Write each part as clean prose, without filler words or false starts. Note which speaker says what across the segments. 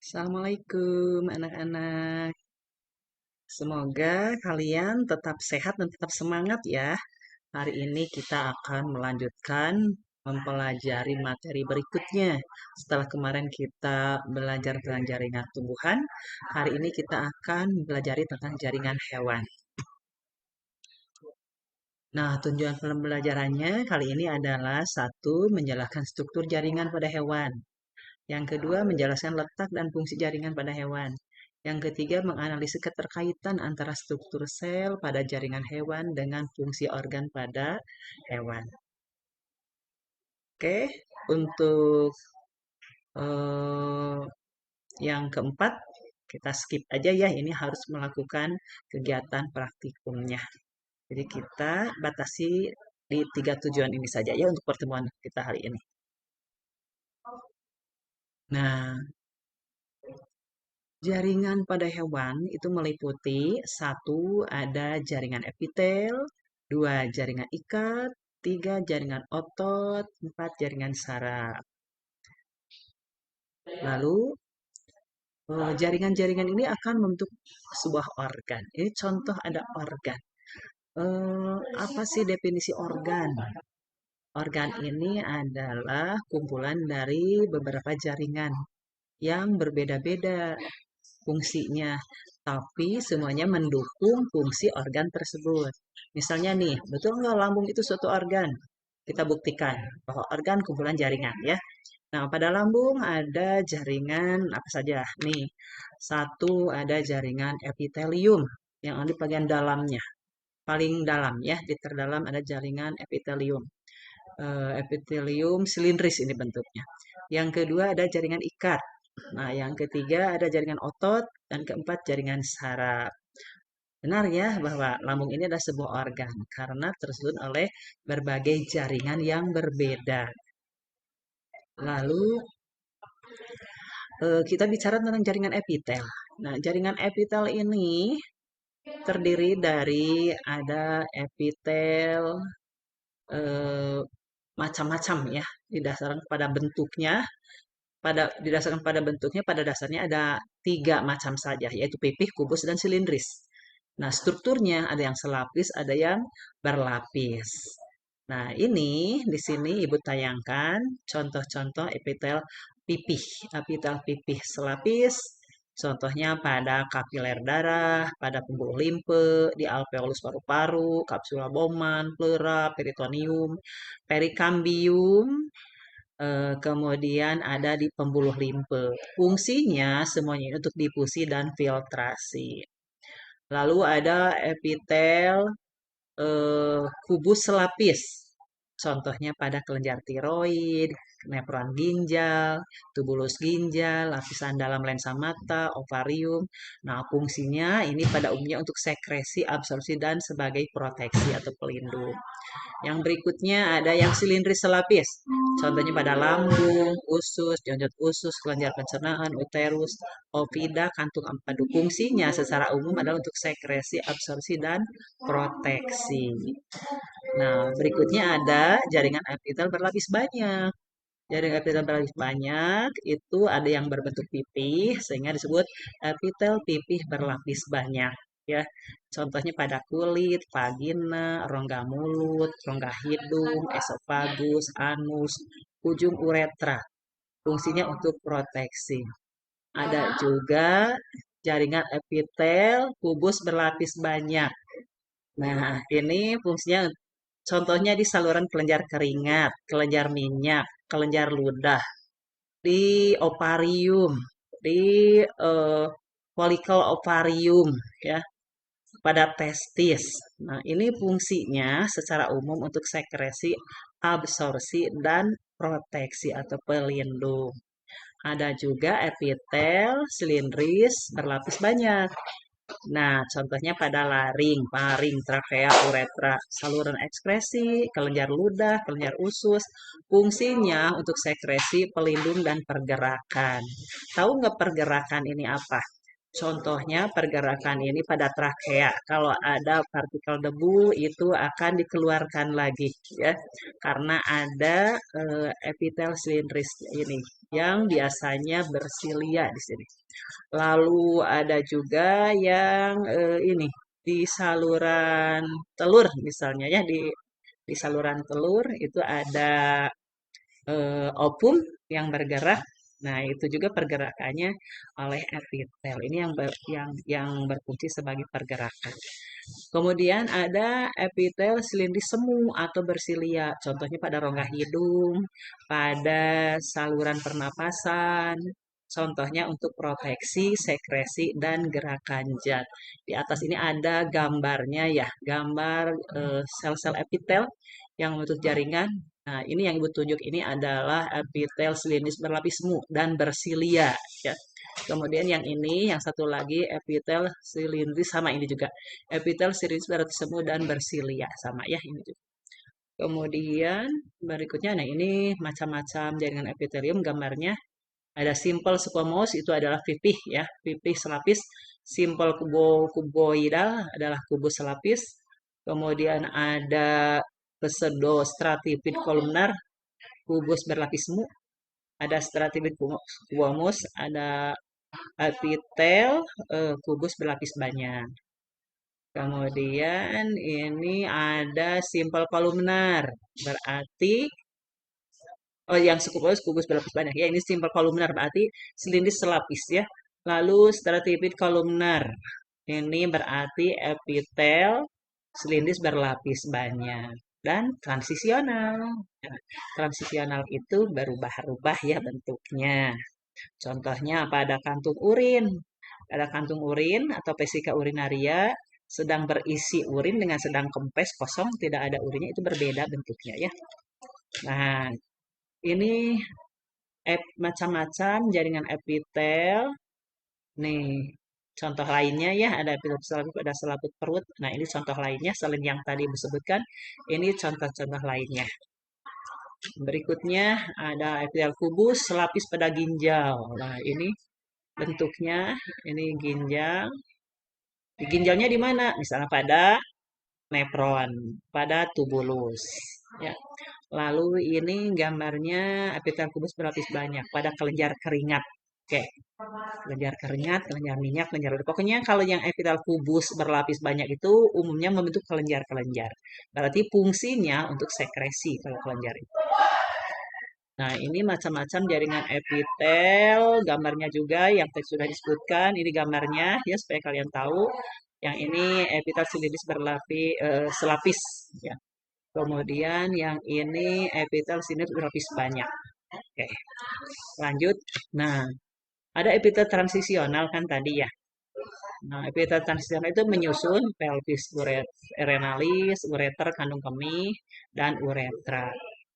Speaker 1: Assalamualaikum anak-anak. Semoga kalian tetap sehat dan tetap semangat ya. Hari ini kita akan melanjutkan mempelajari materi berikutnya. Setelah kemarin kita belajar tentang jaringan tumbuhan, hari ini kita akan belajar tentang jaringan hewan. Nah, tujuan pembelajarannya kali ini adalah satu, menjelaskan struktur jaringan pada hewan. Yang kedua, menjelaskan letak dan fungsi jaringan pada hewan. Yang ketiga, menganalisis keterkaitan antara struktur sel pada jaringan hewan dengan fungsi organ pada hewan. Oke, untuk eh, yang keempat, kita skip aja ya. Ini harus melakukan kegiatan praktikumnya. Jadi kita batasi di tiga tujuan ini saja ya untuk pertemuan kita hari ini. Nah, jaringan pada hewan itu meliputi satu ada jaringan epitel, dua jaringan ikat, tiga jaringan otot, empat jaringan saraf. Lalu jaringan-jaringan ini akan membentuk sebuah organ. Ini contoh ada organ. Apa sih definisi organ? Organ ini adalah kumpulan dari beberapa jaringan yang berbeda-beda fungsinya, tapi semuanya mendukung fungsi organ tersebut. Misalnya nih, betul nggak lambung itu suatu organ? Kita buktikan bahwa organ kumpulan jaringan ya. Nah, pada lambung ada jaringan apa saja? Nih, satu ada jaringan epitelium yang ada di bagian dalamnya, paling dalam ya, di terdalam ada jaringan epitelium. Epitelium silindris ini bentuknya. Yang kedua ada jaringan ikat. Nah, yang ketiga ada jaringan otot dan keempat jaringan saraf. Benar ya bahwa lambung ini adalah sebuah organ karena tersusun oleh berbagai jaringan yang berbeda. Lalu kita bicara tentang jaringan epitel. Nah, jaringan epitel ini terdiri dari ada epitel eh, macam-macam ya, didasarkan pada bentuknya. Didasarkan pada bentuknya, pada dasarnya ada tiga macam saja, yaitu pipih, kubus, dan silindris. Nah, strukturnya ada yang selapis, ada yang berlapis. Nah, ini di sini Ibu tayangkan contoh-contoh epitel pipih. Epitel pipih selapis, contohnya pada kapiler darah, pada pembuluh limfe, di alveolus paru-paru, kapsula Bowman, pleura, peritoneum, perikambium, kemudian ada di pembuluh limfe. Fungsinya semuanya ini untuk difusi dan filtrasi. Lalu ada epitel kubus selapis. Contohnya pada kelenjar tiroid, nefron ginjal, tubulus ginjal, lapisan dalam lensa mata, ovarium. Nah, fungsinya ini pada umumnya untuk sekresi, absorpsi, dan sebagai proteksi atau pelindung. Yang berikutnya ada yang silindris selapis. Contohnya pada lambung, usus, jonjot usus, kelenjar pencernaan, uterus, ovida, kantung empedu. Fungsinya secara umum adalah untuk sekresi, absorpsi, dan proteksi. Nah, berikutnya ada jaringan epitel berlapis banyak. Jaringan epitel berlapis banyak itu ada yang berbentuk pipih sehingga disebut epitel pipih berlapis banyak ya. Contohnya pada kulit, vagina, rongga mulut, rongga hidung, esofagus, anus, ujung uretra. Fungsinya untuk proteksi. Ada juga jaringan epitel kubus berlapis banyak. Nah, ini fungsinya contohnya di saluran kelenjar keringat, kelenjar minyak, kelenjar ludah, di ovarium, di eh, folikel ovarium, ya, pada testis. Nah, ini fungsinya secara umum untuk sekresi, absorpsi, dan proteksi atau pelindung. Ada juga epitel silindris berlapis banyak. Nah, contohnya pada laring, paring, trakea, uretra, saluran ekskresi, kelenjar ludah, kelenjar usus. Fungsinya untuk sekresi, pelindung, dan pergerakan. Tahu nggak pergerakan ini apa? Contohnya pergerakan ini pada trakea. Kalau ada partikel debu itu akan dikeluarkan lagi ya. Karena ada epitel silindris ini yang biasanya bersilia di sini. Lalu ada juga yang ini di saluran telur misalnya ya di saluran telur itu ada opum yang bergerak. Nah, itu juga pergerakannya oleh epitel. Ini yang berfungsi sebagai pergerakan. Kemudian ada epitel silindris semu atau bersilia. Contohnya pada rongga hidung, pada saluran pernapasan. Contohnya untuk proteksi, sekresi, dan gerakan zat. Di atas ini ada gambarnya ya, gambar sel-sel epitel yang membentuk jaringan. Nah, ini yang Ibu tunjuk ini adalah epitel silindris berlapis semu dan bersilia. Ya. Kemudian yang ini, yang satu lagi epitel silindris sama ini juga. Epitel silindris berlapis semu dan bersilia sama ya ini juga. Kemudian berikutnya, nah ini macam-macam jaringan epitelium gambarnya. Ada simple squamous itu adalah pipih ya, pipih selapis. Simple kuboidal adalah kubus selapis. Kemudian ada pseudostrativid kolumnar, kubus berlapis semu. Ada strativid squamous, ada epitel, kubus berlapis banyak. Kemudian ini ada simple kolumnar, berarti oh yang kubus berlapis banyak ya ini simple kolumnar berarti silindris selapis ya. Lalu strativid kolumnar ini berarti epitel silindris berlapis banyak dan transisional. Nah, transisional itu berubah-ubah ya bentuknya. Contohnya pada kantung urin. Pada kantung urin atau vesika urinaria sedang berisi urin dengan sedang kempes kosong tidak ada urinnya itu berbeda bentuknya ya. Nah, ini macam-macam jaringan epitel. Nih, contoh lainnya ya ada epitel selaput, ada selaput perut. Nah, ini contoh lainnya selain yang tadi disebutkan. Ini contoh-contoh lainnya. Berikutnya ada epitel kubus selapis pada ginjal. Nah, ini bentuknya ini ginjal. Di ginjalnya di mana? Misalnya pada nefron, pada tubulus. Ya. Lalu ini gambarnya epitel kubus berlapis banyak pada kelenjar keringat. Oke, kelenjar keringat, kelenjar minyak, kelenjar ludah. Pokoknya kalau yang epitel kubus berlapis banyak itu umumnya membentuk kelenjar-kelenjar. Berarti fungsinya untuk sekresi kalau kelenjar itu. Nah, ini macam-macam jaringan epitel, gambarnya juga yang tadi sudah disebutkan. Ini gambarnya ya supaya kalian tahu. Yang ini epitel silindris selapis ya. Kemudian yang ini epitel silindris berlapis banyak. Oke, lanjut. Nah, ada epitel transisional kan tadi ya. Nah, epitel transisional itu menyusun pelvis renalis, ureter, kandung kemih, dan uretra.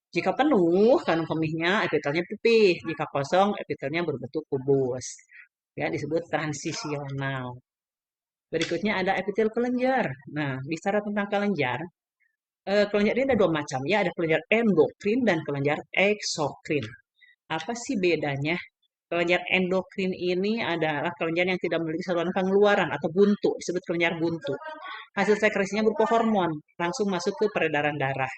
Speaker 1: Jika penuh kandung kemihnya, epitelnya pipih. Jika kosong, epitelnya berbentuk kubus. Ya, disebut transisional. Berikutnya ada epitel kelenjar. Nah, bicara tentang kelenjar, kelenjar ini ada dua macam ya, ada kelenjar endokrin dan kelenjar eksokrin. Apa sih bedanya? Kelenjar endokrin ini adalah kelenjar yang tidak memiliki saluran pengeluaran atau buntu, disebut kelenjar buntu. Hasil sekresinya berupa hormon, langsung masuk ke peredaran darah.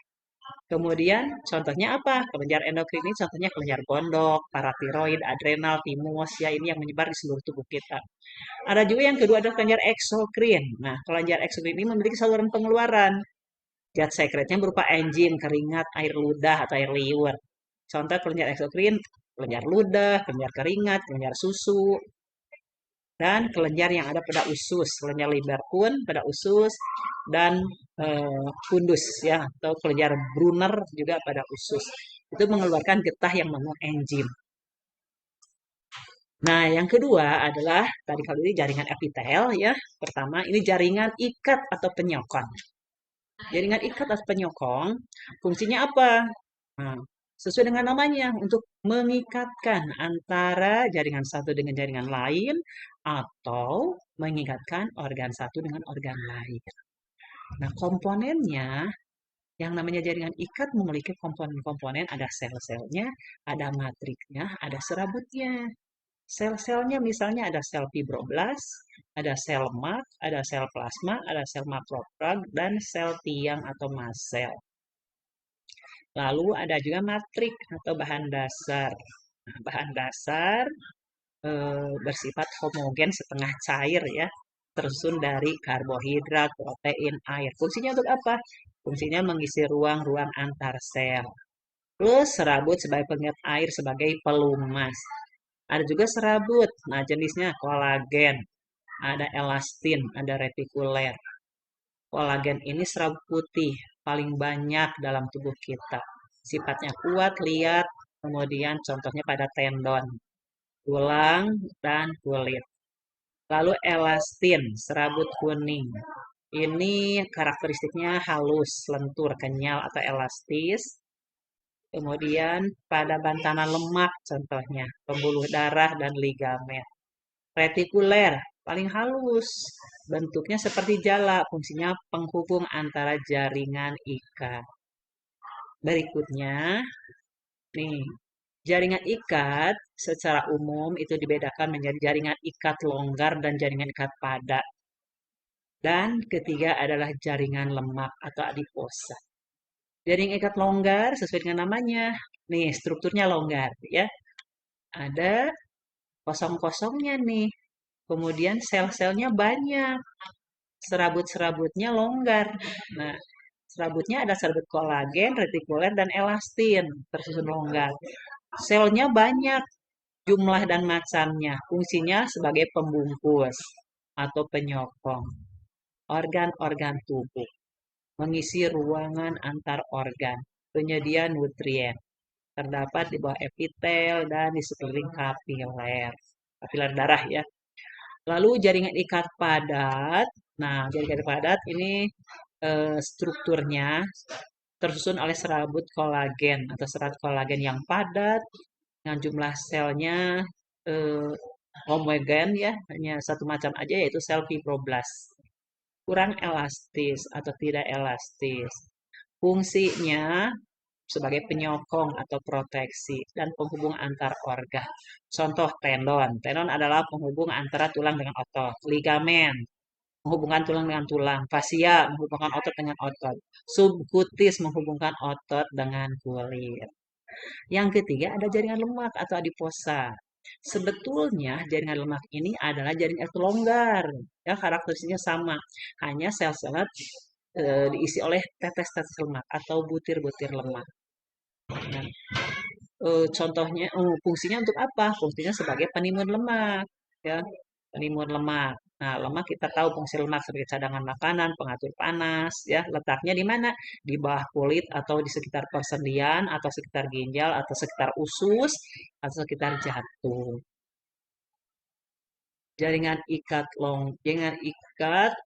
Speaker 1: Kemudian contohnya apa? Kelenjar endokrin ini contohnya kelenjar gondok, paratiroid, adrenal, timus, ya ini yang menyebar di seluruh tubuh kita. Ada juga yang kedua adalah kelenjar eksokrin. Nah, kelenjar eksokrin ini memiliki saluran pengeluaran. Zat sekretnya berupa enzim, keringat, air ludah, atau air liur. Contoh kelenjar eksokrin, kelenjar ludah, kelenjar keringat, kelenjar susu, dan kelenjar yang ada pada usus, kelenjar Lieberkühn pada usus, dan fundus ya, atau kelenjar Brunner juga pada usus. Itu mengeluarkan getah yang mengandung enzim. Nah, yang kedua adalah tadi kalau ini jaringan epitel ya. Pertama, ini jaringan ikat atau penyokong. Jaringan ikat atau penyokong fungsinya apa? Nah, sesuai dengan namanya untuk mengikatkan antara jaringan satu dengan jaringan lain atau mengikatkan organ satu dengan organ lain. Nah, komponennya yang namanya jaringan ikat memiliki komponen-komponen, ada sel-selnya, ada matriksnya, ada serabutnya. Sel-selnya misalnya ada sel fibroblast, ada sel lemak, ada sel plasma, ada sel makrofag, dan sel tiang atau mast cell. Lalu ada juga matrik atau bahan dasar. Nah, bahan dasar bersifat homogen setengah cair ya, tersusun dari karbohidrat, protein, air. Fungsinya untuk apa? Fungsinya mengisi ruang-ruang antar sel. Terus serabut sebagai pengikat air sebagai pelumas. Ada juga serabut. Nah, jenisnya kolagen, ada elastin, ada retikuler. Kolagen ini serabut putih paling banyak dalam tubuh kita. Sifatnya kuat, liat, kemudian contohnya pada tendon, tulang, dan kulit. Lalu elastin, serabut kuning. Ini karakteristiknya halus, lentur, kenyal, atau elastis. Kemudian pada bantanan lemak contohnya, pembuluh darah dan ligamen. Retikuler, paling halus. Bentuknya seperti jala, fungsinya penghubung antara jaringan ikat. Berikutnya, nih, jaringan ikat secara umum itu dibedakan menjadi jaringan ikat longgar dan jaringan ikat padat. Dan ketiga adalah jaringan lemak atau adiposa. Jaringan ikat longgar sesuai dengan namanya. Nih, strukturnya longgar ya. Ada kosong-kosongnya nih. Kemudian sel-selnya banyak. Serabut-serabutnya longgar. Nah, serabutnya ada serabut kolagen, retikuler, dan elastin. Tersusun longgar. Selnya banyak jumlah dan macamnya. Fungsinya sebagai pembungkus atau penyokong organ-organ tubuh. Mengisi ruangan antar organ. Penyedia nutrien. Terdapat di bawah epitel dan di sekeliling kapiler. Kapiler darah ya. Lalu jaringan ikat padat. Nah, jaringan ikat padat ini strukturnya tersusun oleh serabut kolagen atau serat kolagen yang padat dengan jumlah selnya eh, homogen ya, hanya satu macam aja yaitu sel fibroblast. Kurang elastis atau tidak elastis. Fungsinya sebagai penyokong atau proteksi dan penghubung antar organ. Contoh tendon. Tendon adalah penghubung antara tulang dengan otot. Ligamen menghubungkan tulang dengan tulang. Fasia menghubungkan otot dengan otot. Subkutis menghubungkan otot dengan kulit. Yang ketiga ada jaringan lemak atau adiposa. Sebetulnya jaringan lemak ini adalah jaringan longgar. Ya, karakteristiknya sama. Hanya sel-sel diisi oleh tetes-tetes lemak atau butir-butir lemak. Nah, contohnya, fungsinya untuk apa? Fungsinya sebagai penimbun lemak, ya, penimbun lemak. Nah, lemak kita tahu fungsi lemak sebagai cadangan makanan, pengatur panas, ya. Letaknya di mana? Di bawah kulit atau di sekitar persendian atau sekitar ginjal atau sekitar usus atau sekitar jantung. Jaringan ikat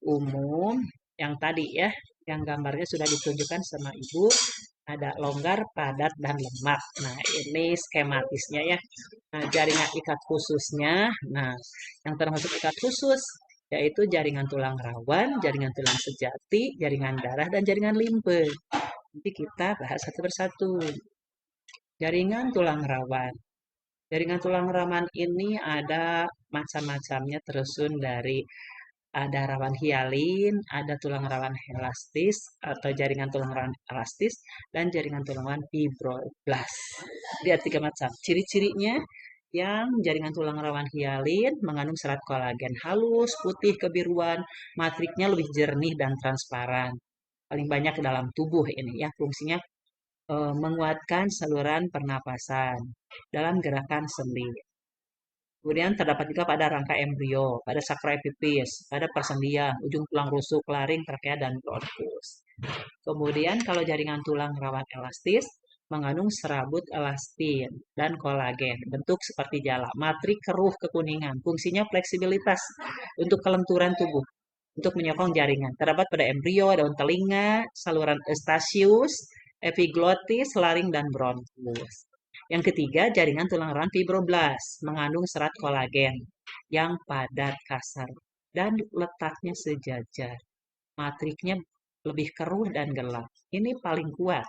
Speaker 1: umum yang tadi ya, yang gambarnya sudah ditunjukkan sama Ibu, ada longgar, padat, dan lemak. Nah, ini skematisnya ya. Nah, jaringan ikat khususnya, nah, yang termasuk ikat khusus yaitu jaringan tulang rawan, jaringan tulang sejati, jaringan darah, dan jaringan limpe. Nanti kita bahas satu persatu. Jaringan tulang rawan. Jaringan tulang rawan ini ada macam-macamnya tersusun dari ada rawan hialin, ada tulang rawan elastis atau jaringan tulang rawan elastis, dan jaringan tulang rawan fibroblast. Dia tiga macam. Ciri-cirinya yang jaringan tulang rawan hialin mengandung serat kolagen halus, putih, kebiruan, matriknya lebih jernih dan transparan. Paling banyak dalam tubuh ini ya, fungsinya menguatkan saluran pernapasan dalam gerakan sendi. Kemudian terdapat juga pada rangka embrio, pada sakroepipis, pada persendian, ujung tulang rusuk, laring, trakea, dan bronkus. Kemudian kalau jaringan tulang rawan elastis, mengandung serabut elastin dan kolagen, bentuk seperti jala, matrik keruh kekuningan, fungsinya fleksibilitas untuk kelenturan tubuh, untuk menyokong jaringan. Terdapat pada embrio, daun telinga, saluran eustachius, epiglotis, laring, dan bronkus. Yang ketiga, jaringan tulang rawan fibroblast mengandung serat kolagen yang padat kasar dan letaknya sejajar. Matriknya lebih keruh dan gelap. Ini paling kuat.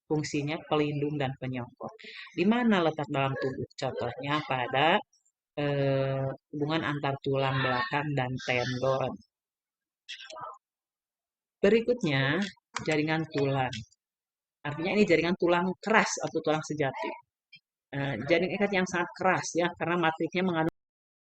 Speaker 1: Fungsinya pelindung dan penyokong. Di mana letak dalam tubuh? Contohnya pada hubungan antar tulang belakang dan tendon. Berikutnya, jaringan tulang. Artinya ini jaringan tulang keras atau tulang sejati. Jaring ikat yang sangat keras ya, karena matriknya mengandung